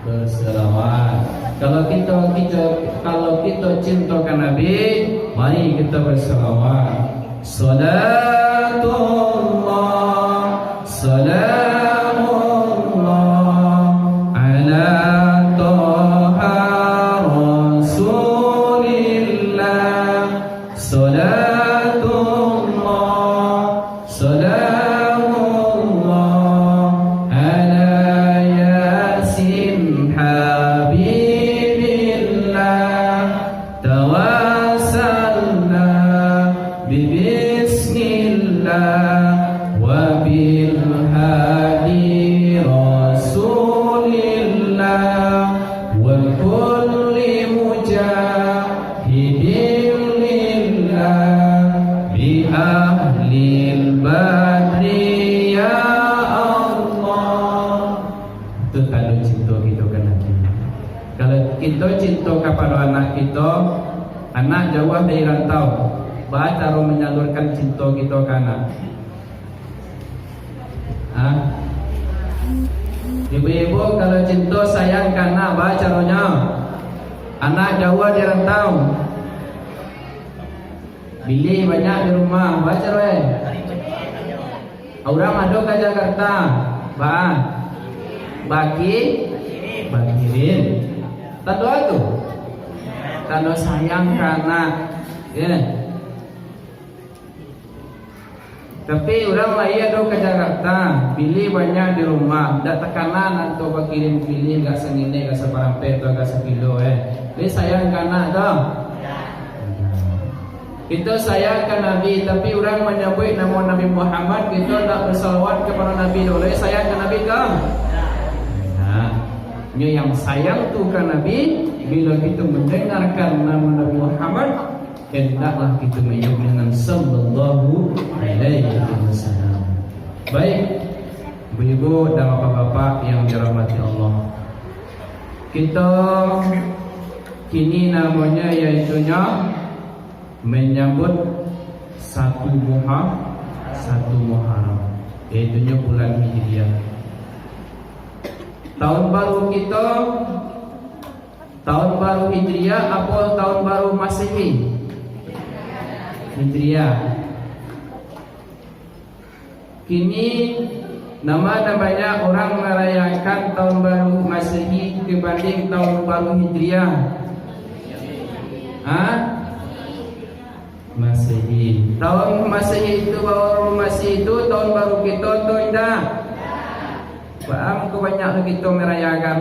berselawat. Kalau kita cintakan Nabi, mari kita berselawat. Salatullah, salamullah ala Taha Rasulillah. Salatullah, salamullah ala Yasin Habibillah. Tawassalna Bismillah wa bil hadi Rasulillah wa kulli mujahidin lillah bi ahlil badri ya Allah. Itu kalau cinta kita ke Nabi. Kalau kita cinta kepada anak kita, anak jauh dari rantau, baca cara menyalurkan cinta kita ke anak. Ibu-ibu kalau cinta sayang ke anak, baca caranya. Anak jauh di rantau, beli banyak di rumah, baca caranya. Orang ada ke Jakarta, bagiin. Tanda itu, tanda sayang ke anak. Ya. Tapi orang lain ada ke Jakarta, pilih banyak di rumah, tidak tekanan atau kirim pilih gak sengine, gak separampe atau gak sekilo. Jadi sayang ke anak dah. Kita sayang ke Nabi, tapi orang menyebut nama Nabi Muhammad, kita tak bersalawat kepada Nabi dulu. Sayang ke Nabi kan? Ini yang sayang tu ke Nabi, bila kita mendengarkan nama Nabi Muhammad, hendaklah kita menyebut dengan sallallahu alaihi wasallam. Baik, ibu-ibu dan bapak-bapak yang dirahmati Allah, kita kini namanya yaitunya menyambut satu Muharram, yaitunya bulan Hijriah. Tahun baru kita, tahun baru Hijriah apa tahun baru Masehi? Hijriah. Kini namanya orang merayakan tahun baru Masehi dibanding tahun baru Hijriah. Masehi. Tahun Masehi itu baru Masehi itu tahun baru kita atau tidak? Paham kebanyakan kita merayakan.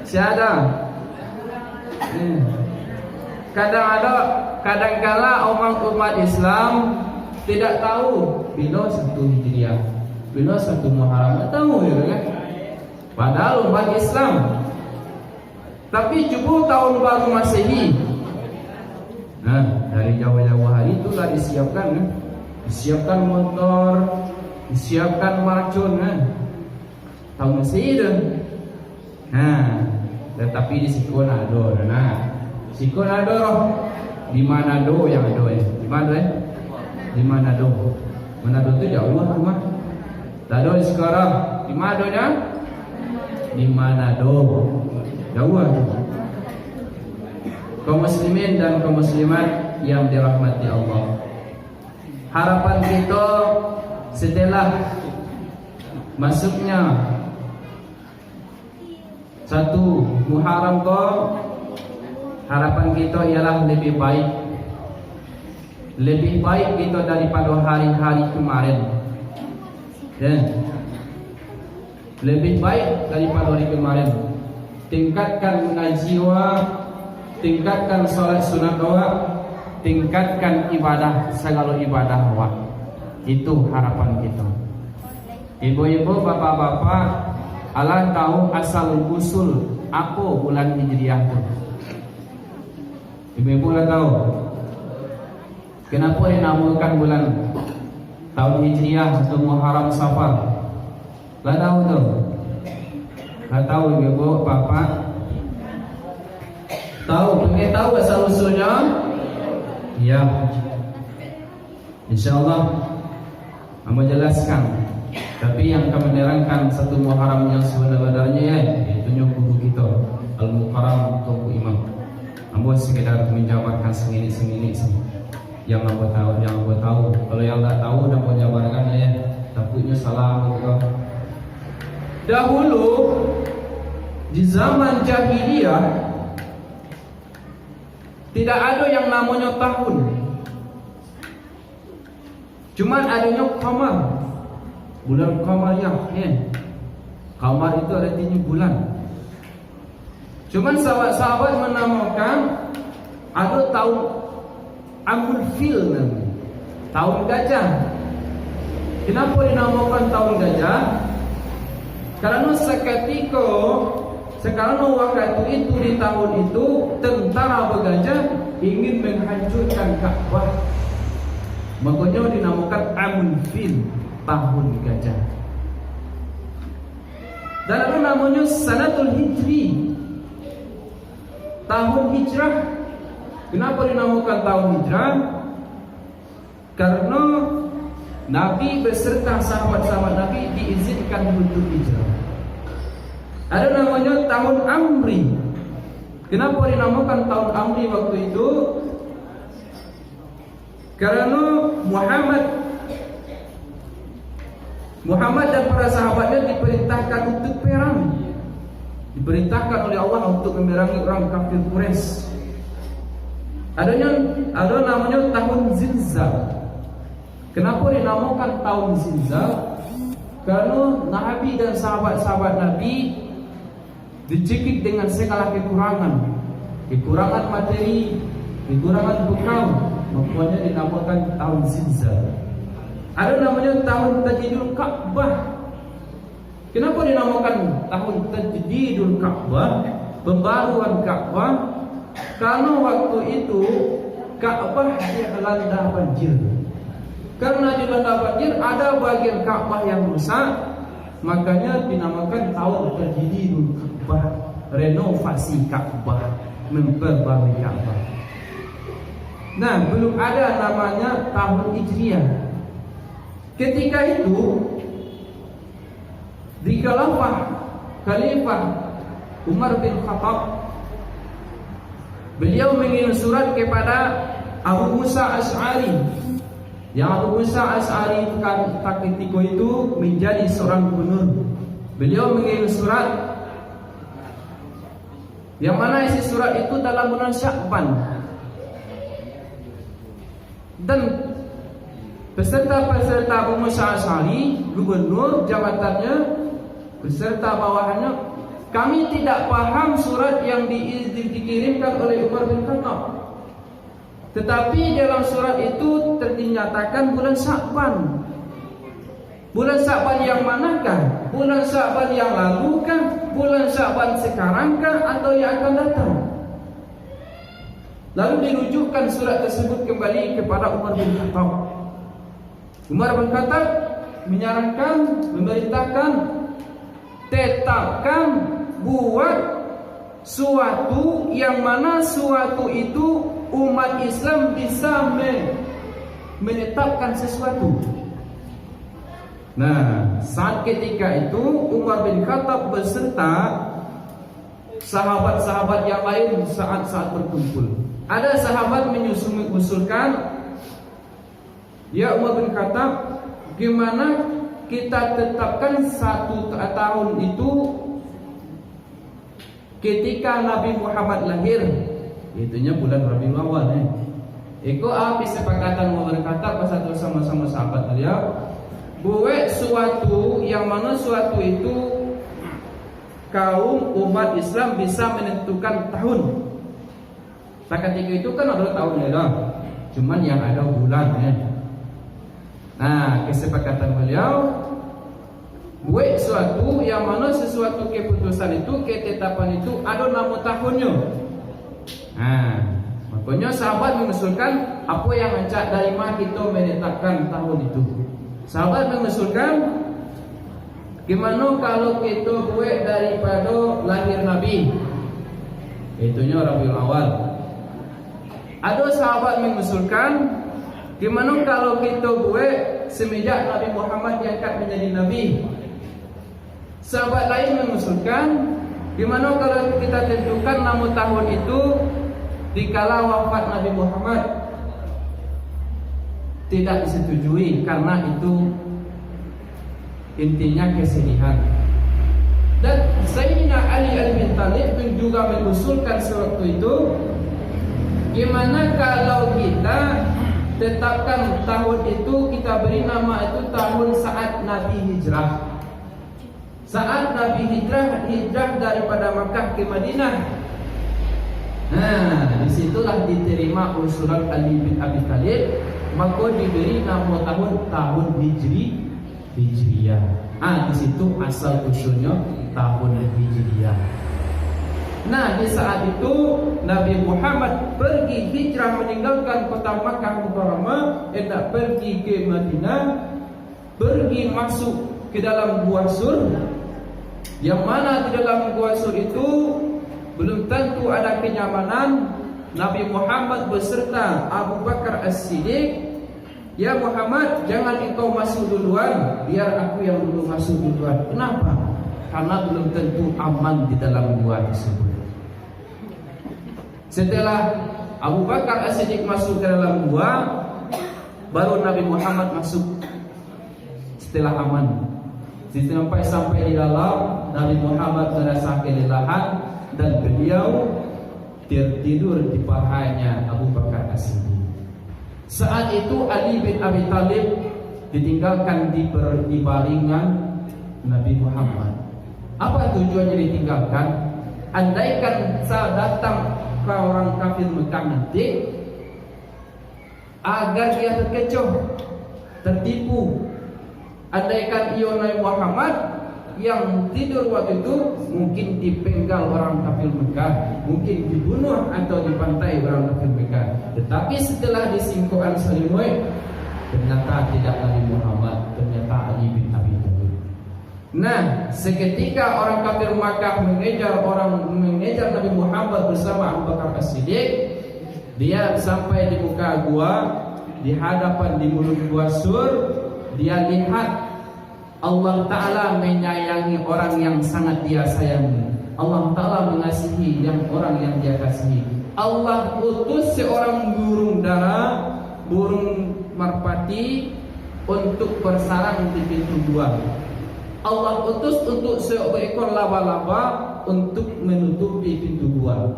Siapa? Kadang-kala umat Islam tidak tahu bila satu Hijriah, bila satu Muharram, tak tahu ya kan? Padahal umat Islam. Tapi cuba tahun baru Masehi. Dari jauh-jauh hari itu lah disiapkan, disiapkan motor, disiapkan marcun, tahun Masehi itu. Tetapi di Sikon ada, Sikon ada roh. Di Manado yang ada Di mana Di Manado. Manado itu jauh rumah. Tak ada sekarang. Di Madonya? Di Manado. Jauh. Kaum muslimin dan kaum muslimat yang dirahmati Allah, harapan kita setelah masuknya satu Muharram kau, harapan kita ialah lebih baik kita daripada hari-hari kemarin. Lebih baik daripada hari kemarin. Tingkatkan mengaji tingkatkan salat sunat tingkatkan ibadah, segala ibadah Itu harapan kita. Ibu-ibu, bapak-bapak, Allah tahu asal usul apa bulan Hijriah itu. Ibu-ibu lah tahu kenapa dinamakan bulan tahun Hijriah atau Muharram Safar? Lah tahu tu? Lah tahu ibu, bapak? Tahu? Pengen tahu asal usulnya? Ya. InsyaAllah Amba jelaskan. Tapi yang kami nerangkan satu Muharram yang sebenarnya yaitu guru kita Al-Mukarram Tuku Imam. Ambo sekedar menjabarkan sengini yang ambo tahu. Kalau yang tak tahu dan mau jabarkan ya takutnya salah gitu. Dahulu di zaman jahiliyah tidak ada yang namanya tahun. Cuman adanya qamar. Bulan qamariyah ya. Qamar itu artinya bulan. Cuman sahabat-sahabat menamakan ada tahun Amul Fil namanya. Tahun gajah. Kenapa dinamakan tahun gajah? Karena sekarang waktu itu di tahun itu tentara bergajah ingin menghancurkan Ka'bah. Makanya dinamakan Amul Fil, tahun gajah. Dan ada namanya Sanatul Hijri, tahun hijrah. Kenapa dinamakan tahun hijrah? Karena Nabi beserta sahabat-sahabat Nabi diizinkan untuk hijrah. Ada namanya tahun Amri. Kenapa dinamakan tahun Amri waktu itu? Karena Muhammad dan para sahabatnya diperintahkan untuk perang. Diperintahkan oleh Allah untuk memerangi orang kafir Quraisy. Ada namanya tahun Zilzal. Kenapa dinamakan tahun Zilzal? Karena Nabi dan sahabat-sahabat Nabi dicekik dengan segala kekurangan materi, kekurangan bekal, makanya dinamakan tahun Zilzal. Ada namanya tahun Tajdidul Ka'bah. Kenapa dinamakan tahun Tajdidul Ka'bah, pembaruan Ka'bah? Karena waktu itu Ka'bah dilanda banjir. Karena dilanda banjir ada bagian Ka'bah yang rusak, makanya dinamakan tahun Tajdidul Ka'bah, renovasi Ka'bah, memperbarui Ka'bah. Nah, belum ada namanya tahun Hijriah. Ketika itu di Khalifah Umar bin Khattab, beliau mengirim surat kepada Abu Musa Asy'ari. Yang Abu Musa Asy'ari ketika itu menjadi seorang gubernur. Beliau mengirim surat yang mana isi surat itu dalam bulan Sya'ban. Dan peserta-peserta Abu Musa Asy'ari, gubernur, jabatannya, beserta bawahannya, kami tidak paham surat yang dikirimkan oleh Umar bin Khattab. Tetapi dalam surat itu dinyatakan bulan Sya'ban. Bulan Sya'ban yang manakah? Bulan Sya'ban yang lalu kah? Bulan Sya'ban sekarang kah? Atau yang akan datang? Lalu dirujukkan surat tersebut kembali kepada Umar bin Khattab. Umar bin Khattab menyarankan, memerintahkan, tetapkan, buat suatu yang mana suatu itu umat Islam bisa menetapkan sesuatu. Nah, saat ketika itu Umar bin Khattab beserta sahabat-sahabat yang lain saat berkumpul. Ada sahabat mengusulkan, ya Umar bin Khattab, gimana kita tetapkan satu tahun itu ketika Nabi Muhammad lahir, itunya bulan Rabiul Awal. Iko habis sepakatan Umar bin Khattab bersatu sama-sama sahabat beliau, buat suatu yang mana suatu itu kaum umat Islam bisa menentukan tahun. Ketika itu kan ada tahunnya dah, cuman yang ada bulan. Nah, kesepakatan beliau buat suatu yang mana sesuatu keputusan itu, ketetapan itu ada nama tahunnya. Nah, makanya sahabat mengusulkan apa yang mencak dari mana kita menetapkan tahun itu. Sahabat mengusulkan, gimana kalau kita buat daripada lahir Nabi, itunya Rabiul Awal. Ada sahabat mengusulkan, gimana kalau kita buat semenjak Nabi Muhammad diangkat menjadi Nabi. Sahabat lain mengusulkan, gimana kalau kita tentukan nama tahun itu dikala wafat Nabi Muhammad? Tidak disetujui karena itu intinya kesedihan. Dan Sayyidina Ali bin Thalib juga mengusulkan sewaktu itu, gimana kalau kita tetapkan tahun itu, kita beri nama itu tahun saat Nabi hijrah. Saat Nabi hijrah daripada Makkah ke Madinah. Nah, disitulah diterima usulan Ali bin Abi Thalib, maka diberi nama tahun Hijriyah. Di situ asal usulnya tahun Hijriyah. Nah, di saat itu Nabi Muhammad pergi hijrah meninggalkan kota Makkah Mukarramah, hendak pergi ke Madinah, pergi masuk ke dalam Gua Sur, yang mana di dalam Gua Sur itu belum tentu ada kenyamanan. Nabi Muhammad beserta Abu Bakar As-Siddiq, "Ya Muhammad, jangan engkau masuk duluan, biar aku yang dulu masuk duluan." Kenapa? Karena belum tentu aman di dalam gua tersebut. Setelah Abu Bakar As-Siddiq masuk ke dalam gua, baru Nabi Muhammad masuk setelah aman. Sampai di dalam, Nabi Muhammad merasa kelelahan dan beliau tertidur di pahanya Abu Bakar As-Siddiq. Saat itu Ali bin Abi Thalib ditinggalkan di baringan Nabi Muhammad. Apa tujuannya ditinggalkan? Andaikan saat datang ke orang kafir Mekah nanti, agar dia terkecoh, tertipu. Andaikan Nabi Muhammad yang tidur waktu itu mungkin dipenggal orang kafir Mekah, mungkin dibunuh atau dipantai orang kafir Mekah. Tetapi setelah disingkirkan selimut, ternyata tidak Nabi Muhammad, ternyata Ali bin Abi Thalib. Nah, seketika orang kafir Makkah mengejar Nabi Muhammad bersama Abu Bakar As-Siddiq, dia sampai di muka gua, di hadapan di mulut Gua Sur, dia lihat Allah Ta'ala menyayangi orang yang sangat dia sayangi. Allah Ta'ala mengasihi orang yang dia kasihi. Allah utus seorang burung dara, burung merpati, untuk bersarang di pintu gua. Allah utus untuk seekor laba-laba untuk menutupi pintu gua.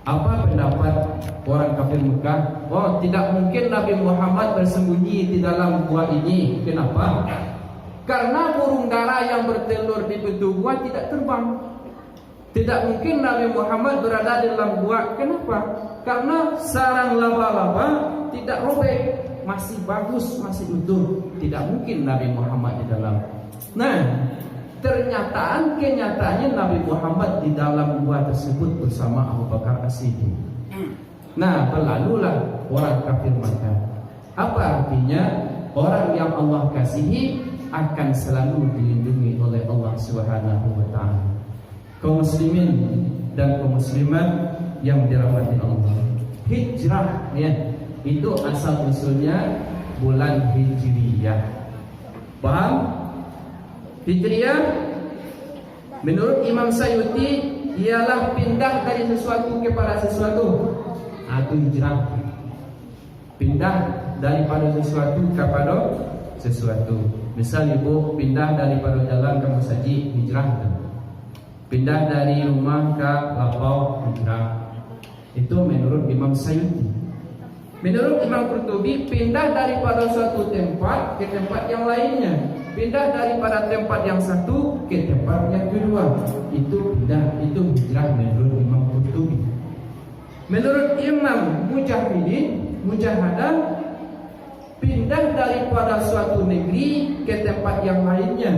Apa pendapat orang kafir Mekah? Oh, tidak mungkin Nabi Muhammad bersembunyi di dalam gua ini. Kenapa? Karena burung dara yang bertelur di pintu gua tidak terbang. Tidak mungkin Nabi Muhammad berada di dalam gua. Kenapa? Karena sarang laba-laba tidak robek, masih bagus, masih utuh. Tidak mungkin Nabi Muhammad di dalam. Nah, kenyataannya Nabi Muhammad di dalam gua tersebut bersama Abu Bakar As-Siddiq. Nah, berlalulah orang kafir Makkah. Apa artinya? Orang yang Allah kasihi akan selalu dilindungi oleh Allah Subhanahu wa taala. Kaum muslimin dan kaum muslimat yang dirahmati Allah. Hijrah ya, itu asal usulnya bulan Hijriyah. Paham? Hijriyah menurut Imam Sayuti ialah pindah dari sesuatu kepada sesuatu. Itu hijrah. Pindah daripada sesuatu kepada sesuatu. Misal ibu pindah daripada jalan ke masjid, hijrah. Pindah dari rumah ke lapau, hijrah. Itu menurut Imam Sayuti. Menurut Imam Qurtubi, pindah daripada suatu tempat ke tempat yang lainnya. Pindah daripada tempat yang satu ke tempat yang kedua. Itu pindah, itu hijrah menurut Imam Qurtubi. Menurut Imam Mujahadah, pindah daripada suatu negeri ke tempat yang lainnya.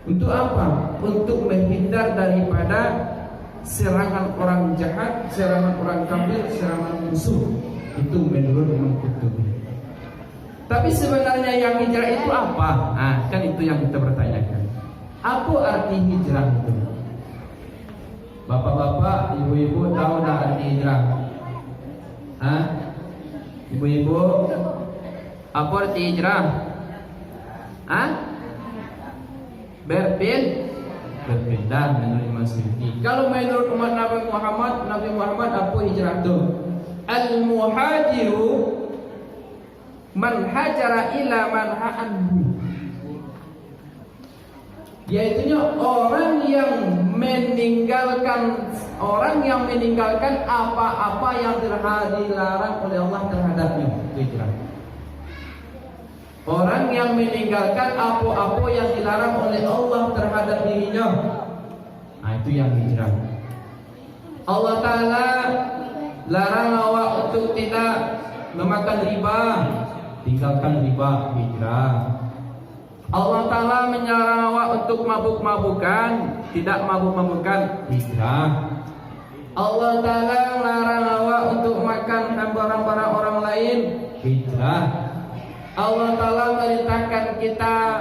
Untuk apa? Untuk menghindar daripada serangan orang jahat, serangan orang kafir, serangan musuh. Itu menurut Imam Qurtubi. Tapi sebenarnya yang hijrah itu apa? Kan itu yang kita bertanyakan. Apa arti hijrah itu? Bapak-bapak, ibu-ibu tahu tak arti hijrah? Ibu-ibu Apa arti hijrah? Hah? Berpindah menurut Imam Suyuti. Kalau menurut umat Nabi Muhammad apa hijrah itu? Al-muhajiru man hajara ila man ha'anhu. Yaitunya orang yang meninggalkan apa-apa yang dilarang oleh Allah terhadapnya. Itu hijrah. Orang yang meninggalkan apa-apa yang dilarang oleh Allah terhadap dirinya. Nah, itu yang hijrah. Allah Ta'ala larang awak untuk tidak memakan riba, tinggalkan riba, hijrah. Allah Ta'ala menyarang awak untuk mabuk-mabukan, tidak mabuk-mabukan, hijrah. Allah Ta'ala larang awak untuk makan barang-barang orang lain, hijrah. Allah Ta'ala merintahkan kita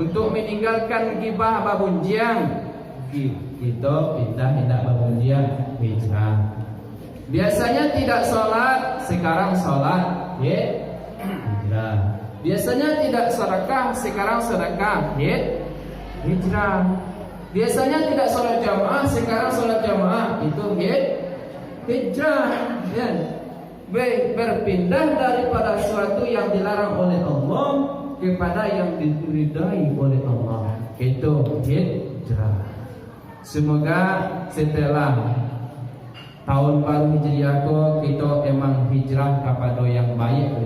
untuk meninggalkan gibah babunjian, kita pindah tidak babunjian, hijrah. Biasanya tidak sholat, sekarang sholat, hijrah. Biasanya tidak sedekah, sekarang sedekah, hijrah. Biasanya tidak sholat jamaah, sekarang sholat jamaah, itu hijrah. Berpindah daripada sesuatu yang dilarang oleh Allah kepada yang diridai oleh Allah, itu hijrah. Semoga setelah tahun baru Hijriah kita emang hijrah kepada yang baik,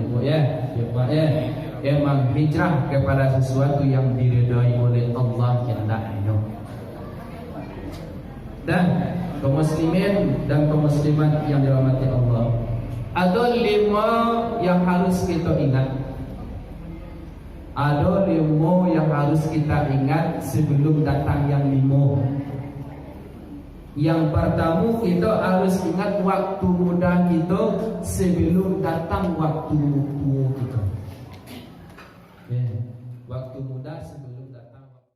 emang hijrah kepada sesuatu yang diridai oleh Allah hendaknya. Dan kaum muslimin dan kaum muslimat yang dirahmati Allah, ada 5 yang harus kita ingat. Ada 5 yang harus kita ingat sebelum datang yang 5. Yang pertama, kita harus ingat waktu muda kita sebelum datang waktu tua kita.